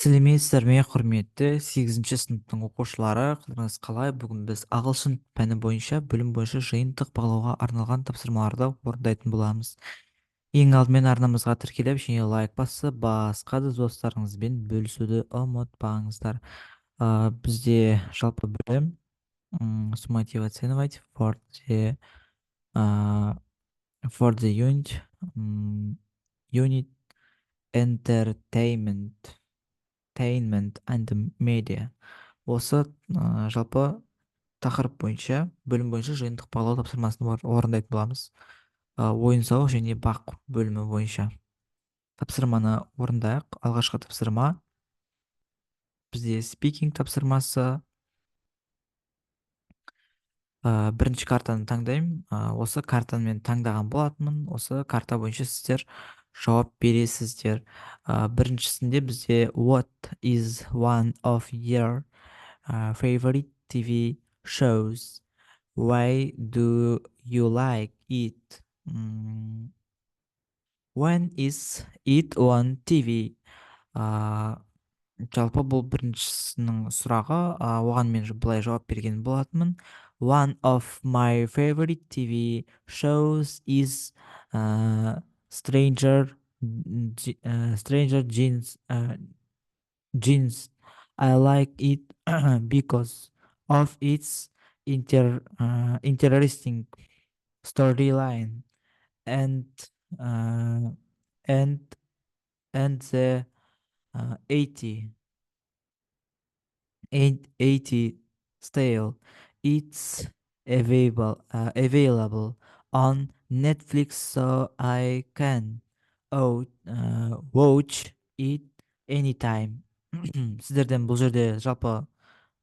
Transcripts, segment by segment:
Сәлеметсіздер ме, құрметті 8-ші сыныптың оқушылары, қалыңыз қалай? Бүгін біз ағылшын пәні бойынша бөлім бойынша жиынтық бағалауға арналған тапсырмаларды орындайтын боламыз. Ең алдымен арнамызға тіркеліп және лайк басып, басқа да достарыңызбен бөлісуді ұмытпаңыздар. Бізде жалпы бөлім summative оценивать for the unit entertainment and media. Осы жалпы тақырып бойынша бөлім бойынша жиынтық бағалау тапсырмасын орындайтын боламыз. Ойын сауық және бақ бөлімі бойынша тапсырманы орындайық. Алғашқы тапсырма бізде спикинг тапсырмасы. Бірінші картаны таңдаймын. Осы картаны мен таңдаған болатынмын. Осы карта бойынша сіздер жауап бересіздер. Біріншісінде бізде what is one of your favorite TV shows? Why do you like it? When is it on TV? Жалпы бұл біріншісінің сұрағы, оған мен былай жауап берген болатынмын. One of my favorite TV shows is Stranger Jeans. I like it because of its interesting storyline and uh, and and the 80 style. It's available on Netflix, so I can watch it anytime. Сіздерден бұл жерде жалпы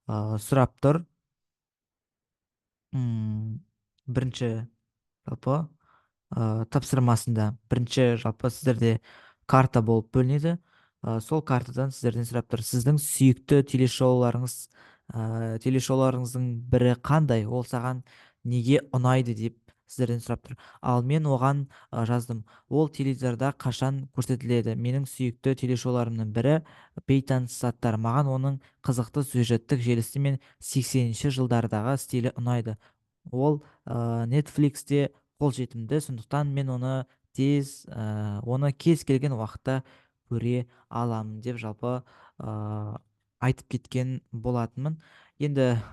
сұрап тұр. Бірінші жалпы тапсырмасында бірінші жалпы сіздерде карта болып бөлінеді. Сол картадан сіздерден сұрап тұр, сіздің сүйікті телешоуларыңыздың бірі қандай, ол саған неге ұнайды деп сіздерден сұрап тұр. Ал мен оған жаздым, ол теледидарда қашан көрсетіледі. Менің сүйікті телешоуларымның бірі бейтаныс заттар. Маған оның қызықты сюжеттік желісі мен 80-ші жылдардағы стилі ұнайды. Ол Netflixте қолжетімді, сондықтан мен оны кез келген уақытта көре аламын деп жалпы айтып кеткен болатынмын. Енді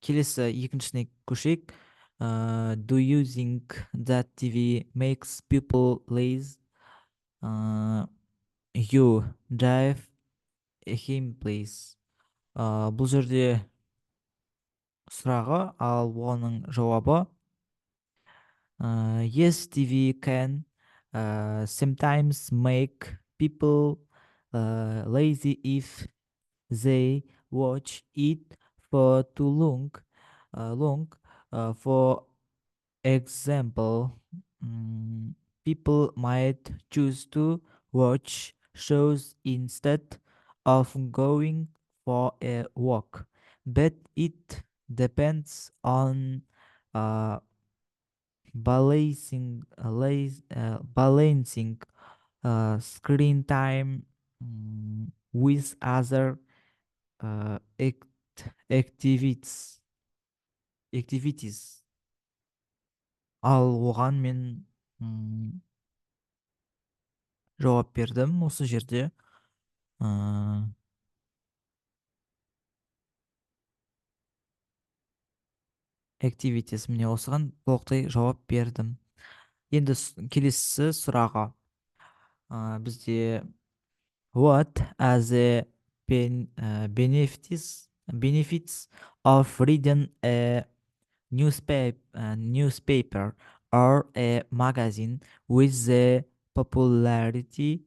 келесі екіншісіне көшейік. Do you think that TV makes people lazy? You drive him, please. Бұл жерде сұрағы, ал оның жауабы yes, TV can sometimes make people lazy if they watch it for too long. For example, people might choose to watch shows instead of going for a walk, but it depends on balancing screen time with other uh, activities. Ал оған мен жауап бердім осы жерде. Activities, міне осыған толықтай жауап бердім. Енді келесі сұраға бізде what are the benefits of reading a newspaper or a magazine with the popularity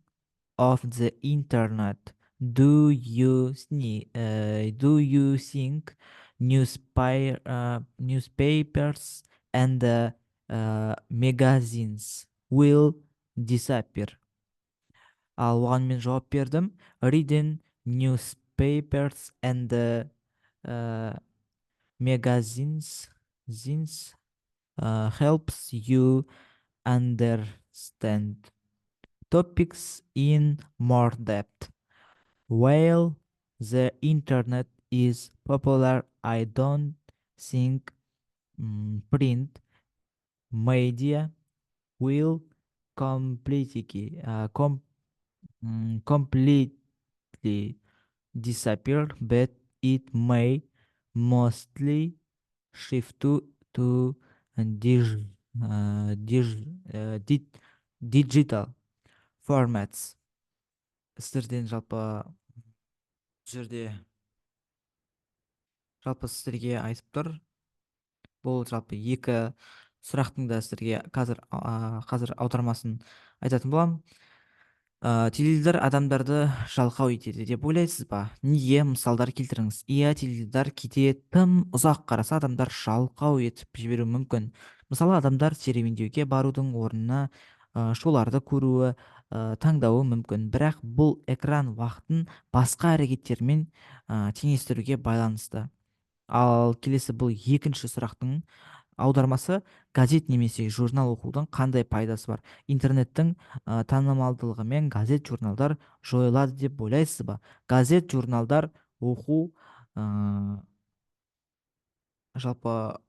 of the internet? Do you think newspapers and magazines will disappear? Ал оған мен жауап бердім. Reading newspapers and magazines helps you understand topics in more depth. While the internet is popular, I don't think print media will completely completely disappear, but it may mostly shift to dig, digital formats. Сіздерден жалпы бұл жерде сіздерге айтып тұр. Бұл жалпы екі сұрақтың да сіздерге қазір аудармасын айтатын боламын. Теледидар адамдарды жалқау етеді деп ойлайсыз ба? Неге? Мысалдар келтіріңіз. Иә, теледидар кейде тым ұзақ қараса адамдар жалқау етіп жіберуі мүмкін. Мысалы, адамдар серуендеуге барудың орнына шоларды көруі таңдауы мүмкін. Бірақ бұл экран уақытын басқа әрекеттермен теңестіруге байланысты. Ал келесі бұл екінші сұрақтың аудармасы: газет немесе журнал оқудың қандай пайдасы бар? Интернеттің танымалдылығымен газет журналдар жойылады деп ойлайсыз ба? Газет журналдар оқу жалпы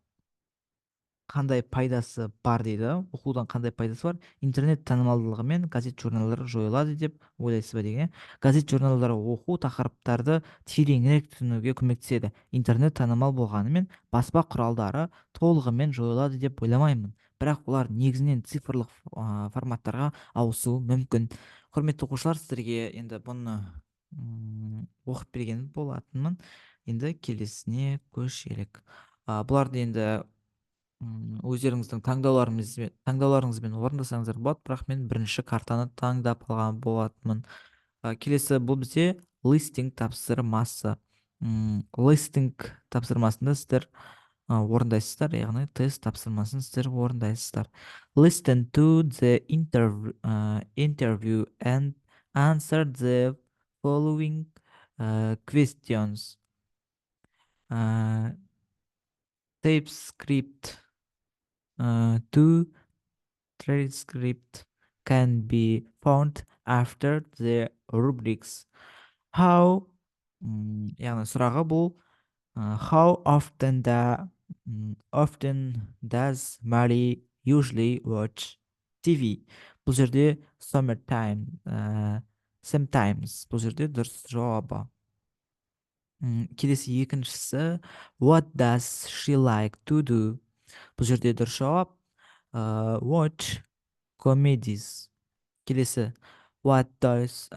қандай пайдасы бар дейді. Оқудан қандай пайдасы бар? Интернет танымалдылығымен газет журналдар жойылады деп ойлайсыз ба деген. Газет журналдары оқу тақырыптарды тереңірек түсінуге көмектеседі. Интернет танымал болғанымен баспа құралдары толығымен жойылады деп ойламаймын. Бірақ олар негізінен цифрлық форматтарға ауысуы мүмкін. Құрметті оқушылар, сіздерге енді бұны оқып берген болатынмын. Енді келесіне көшелік. Бұларды енді өздеріңіздің таңдауларыңызбен орындасаңыздар болады, бірақ мен бірінші картаны таңдап алған болатынмын. Келесі бұл бізде листинг тапсырмасы. Листинг тапсырмасында сіздер орындайсыздар, яғни тест тапсырмасын сіздер орындайсыздар. Listen to the interview and answer the following questions. Tape script to transcript can be found after the rubrics. How яғни сұрағы бұл how often does Mary usually watch TV? Бұл жерде sometimes бұл жерде дұрыс жауабы. Келесі екіншісі what does she like to do? Бұл жерде дұрыс жауап watch comedies. Келесі what does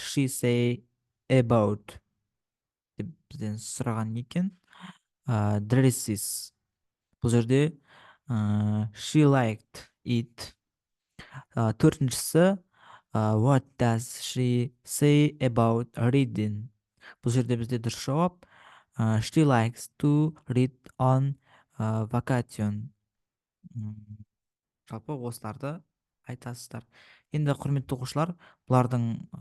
she say about деп бізден сұраған екен. Dresses. Бұл жерде she liked it. Төртіншісі what does she say about reading? Бұл жерде бізде дұрыс жауап she likes to read on vacation. Жалпы осыларды айтасыздар. Енді құрметті оқушылар, бұлардың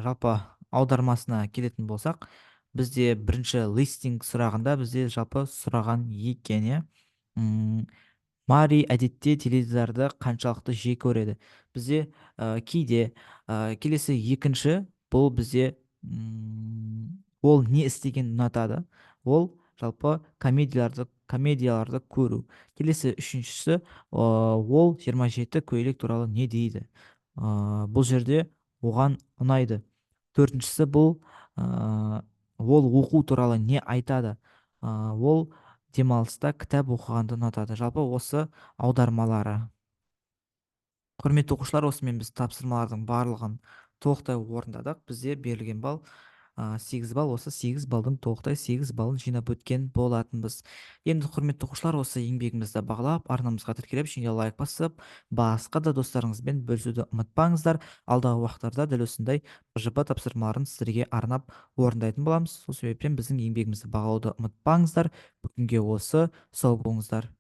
жалпы аудармасына келетін болсақ, бізде бірінші листинг сұрағында бізде жалпы сұраған екен. Мари әдетте теледидарды қаншалықты жиі көреді? Бізде кейде. Келесі екінші бұл бізде ол не істеген ұнатады? Ол жалпы комедияларды көру. Келесі үшіншісі ол 27 көйлек туралы не дейді? Бұл жерде оған ұнайды. Төртіншісі бұл ол оқу туралы не айтады? Ол демалыста кітап оқығанды ұнатады. Жалпы осы аудармалары. Құрметті оқушылар, осымен біз тапсырмалардың барлығын толықтай орындадық. Бізде берілген балл 8 балл. Осы 8 балдың толықтай 8 балын жинап өткен болатынбыз. Енді құрметті оқушылар, осы еңбегімізді бағалап, арнамызға тіркеліп, және лайк басып, басқа да достарыңызбен бөлісуді ұмытпаңыздар. Алдағы уақыттарда дәл осындай БЖП тапсырмаларын сіздерге арнап орындайтын боламыз. Сол себептен біздің еңбегімізді бағалауды ұмытпаңыздар. Бүгінге осы. Сау болыңыздар.